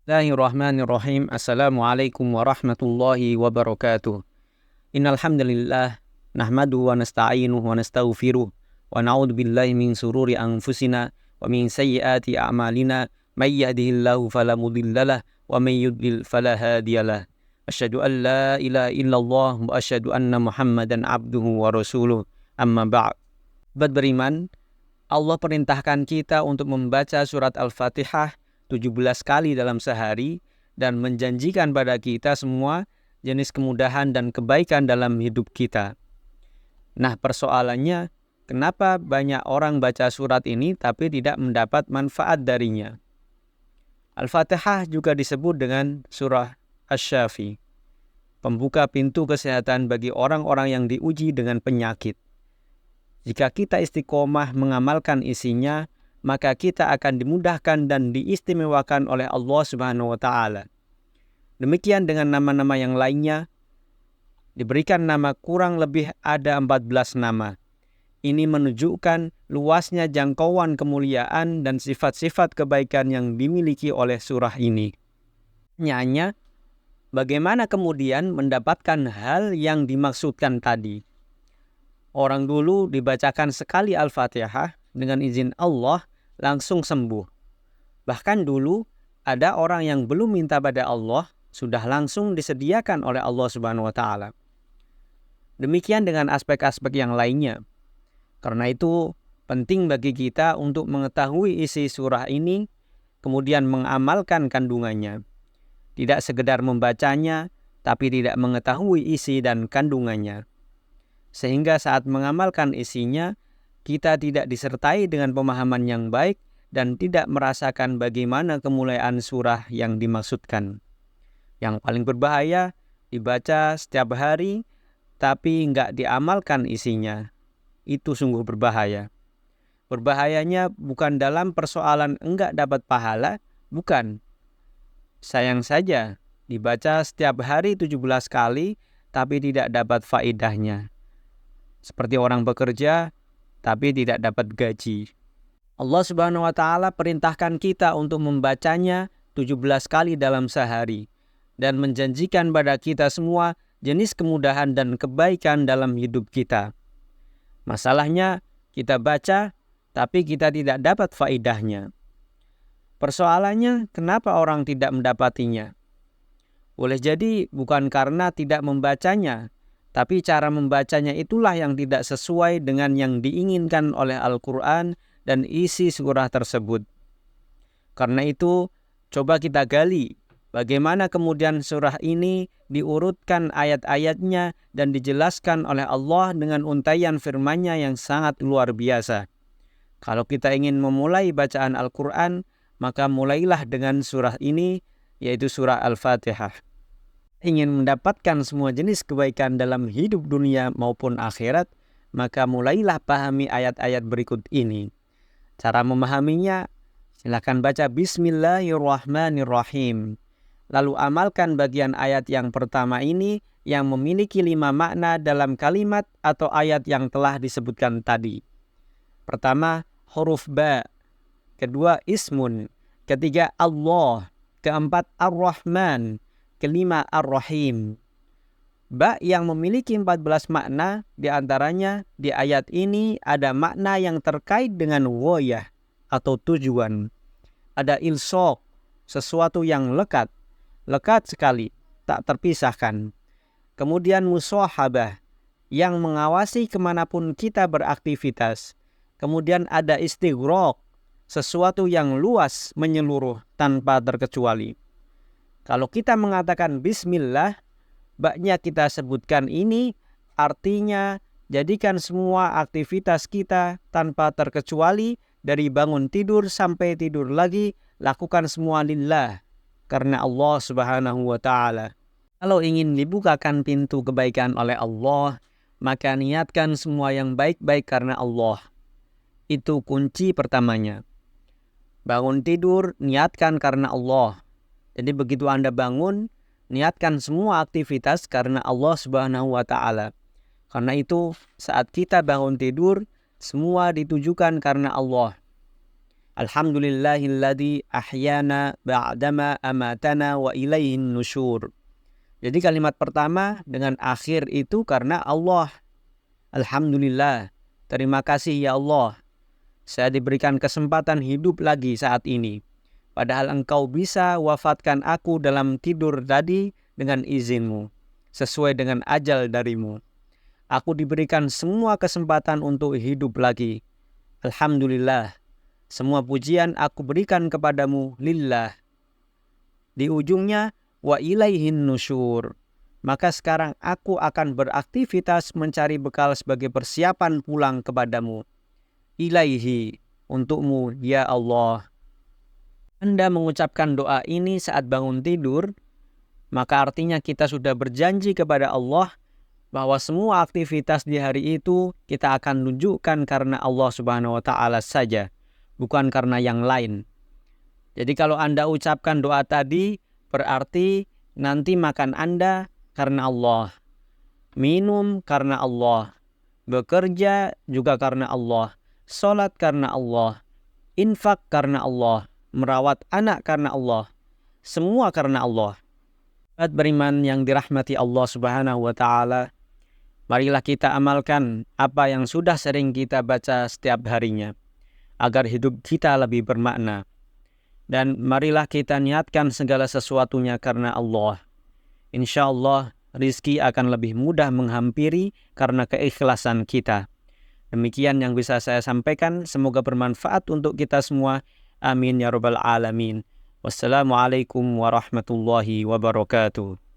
Bismillahirrahmanirrahim. Assalamualaikum warahmatullahi wabarakatuh. Innal hamdalillah nahmaduhu wa nasta'inuhu wa nastaghfiruh wa na'udzu billahi min sururi anfusina wa min sayyiati a'malina may yahdihillahu fala mudhillalah wa may yudlil fala hadiyalah. Asyhadu an la ilaha illallah wa asyhadu anna Muhammadan abduhu wa rasuluh. Amma ba'd. Sobat beriman, Allah perintahkan kita untuk membaca surat Al-Fatihah 17 kali dalam sehari dan menjanjikan pada kita semua jenis kemudahan dan kebaikan dalam hidup kita. Nah, persoalannya, kenapa banyak orang baca surat ini tapi tidak mendapat manfaat darinya? Al-Fatihah juga disebut dengan surah Asy-Syafi, pembuka pintu kesehatan bagi orang-orang yang diuji dengan penyakit. Jika kita istiqomah mengamalkan isinya, maka kita akan dimudahkan dan diistimewakan oleh Allah Subhanahu wa Ta'ala. Demikian dengan nama-nama yang lainnya, diberikan nama kurang lebih ada 14 nama. Ini menunjukkan luasnya jangkauan kemuliaan dan sifat-sifat kebaikan yang dimiliki oleh surah ini. Pertanyaannya, bagaimana kemudian mendapatkan hal yang dimaksudkan tadi? Orang dulu dibacakan sekali Al-Fatihah, dengan izin Allah langsung sembuh. Bahkan dulu ada orang yang belum minta pada Allah sudah langsung disediakan oleh Allah Subhanahu wa Ta'ala. Demikian dengan aspek-aspek yang lainnya. Karena itu penting bagi kita untuk mengetahui isi surah ini, kemudian mengamalkan kandungannya. Tidak sekedar membacanya, tapi tidak mengetahui isi dan kandungannya. Sehingga saat mengamalkan isinya, kita tidak disertai dengan pemahaman yang baik dan tidak merasakan bagaimana kemuliaan surah yang dimaksudkan. Yang paling berbahaya, dibaca setiap hari tapi nggak diamalkan isinya. Itu sungguh berbahaya. Berbahayanya bukan dalam persoalan enggak dapat pahala, bukan. Sayang saja, dibaca setiap hari 17 kali tapi tidak dapat faedahnya. Seperti orang bekerja tapi tidak dapat gaji. Allah Subhanahu wa Ta'ala perintahkan kita untuk membacanya 17 kali dalam sehari dan menjanjikan pada kita semua jenis kemudahan dan kebaikan dalam hidup kita. Masalahnya, kita baca tapi kita tidak dapat faedahnya. Persoalannya, kenapa orang tidak mendapatinya? Boleh jadi bukan karena tidak membacanya, tapi cara membacanya itulah yang tidak sesuai dengan yang diinginkan oleh Al-Quran dan isi surah tersebut. Karena itu, coba kita gali bagaimana kemudian surah ini diurutkan ayat-ayatnya dan dijelaskan oleh Allah dengan untaian firman-Nya yang sangat luar biasa. Kalau kita ingin memulai bacaan Al-Quran, maka mulailah dengan surah ini, yaitu surah Al-Fatihah. Ingin mendapatkan semua jenis kebaikan dalam hidup dunia maupun akhirat, maka mulailah pahami ayat-ayat berikut ini. Cara memahaminya, silakan baca Bismillahirrahmanirrahim. Lalu amalkan bagian ayat yang pertama ini yang memiliki 5 makna dalam kalimat atau ayat yang telah disebutkan tadi. Pertama, huruf ba. Kedua, ismun. Ketiga, Allah. Keempat, ar-Rahman. Kelima, Ar-Rahim. Ba yang memiliki 14 makna, diantaranya di ayat ini ada makna yang terkait dengan woyah atau tujuan. Ada ilsok, sesuatu yang lekat sekali, tak terpisahkan. Kemudian musahabah, yang mengawasi kemanapun kita beraktivitas. Kemudian ada istighraq, sesuatu yang luas menyeluruh tanpa terkecuali. Kalau kita mengatakan bismillah, baknya kita sebutkan ini artinya jadikan semua aktivitas kita tanpa terkecuali dari bangun tidur sampai tidur lagi, lakukan semua lillah karena Allah Subhanahu wa Ta'ala. Kalau ingin dibukakan pintu kebaikan oleh Allah, maka niatkan semua yang baik-baik karena Allah. Itu kunci pertamanya. Bangun tidur, niatkan karena Allah. Jadi begitu Anda bangun, niatkan semua aktivitas karena Allah Subhanahu wa Ta'ala. Karena itu saat kita bangun tidur, semua ditujukan karena Allah. Alhamdulillahilladzi ahyana ba'dama amatana wa ilaihin nusyur. Jadi kalimat pertama dengan akhir itu karena Allah. Alhamdulillah, terima kasih ya Allah. Saya diberikan kesempatan hidup lagi saat ini. Padahal engkau bisa wafatkan aku dalam tidur tadi dengan izinmu, sesuai dengan ajal darimu. Aku diberikan semua kesempatan untuk hidup lagi. Alhamdulillah, semua pujian aku berikan kepadamu lillah. Di ujungnya, wa ilaihin nusyur. Maka sekarang aku akan beraktivitas mencari bekal sebagai persiapan pulang kepadamu. Ilaihi, untukmu ya Allah. Anda mengucapkan doa ini saat bangun tidur, maka artinya kita sudah berjanji kepada Allah bahwa semua aktivitas di hari itu kita akan tunjukkan karena Allah Subhanahu wa Ta'ala saja, bukan karena yang lain. Jadi kalau Anda ucapkan doa tadi, berarti nanti makan Anda karena Allah, minum karena Allah, bekerja juga karena Allah, sholat karena Allah, infak karena Allah, merawat anak karena Allah, semua karena Allah. Sahabat beriman yang dirahmati Allah Subhanahu wa Ta'ala, marilah kita amalkan apa yang sudah sering kita baca setiap harinya, agar hidup kita lebih bermakna. Dan marilah kita niatkan segala sesuatunya karena Allah. Insya Allah rizki akan lebih mudah menghampiri karena keikhlasan kita. Demikian yang bisa saya sampaikan, semoga bermanfaat untuk kita semua. Amin ya rabbal alamin. Wassalamualaikum warahmatullahi wabarakatuh.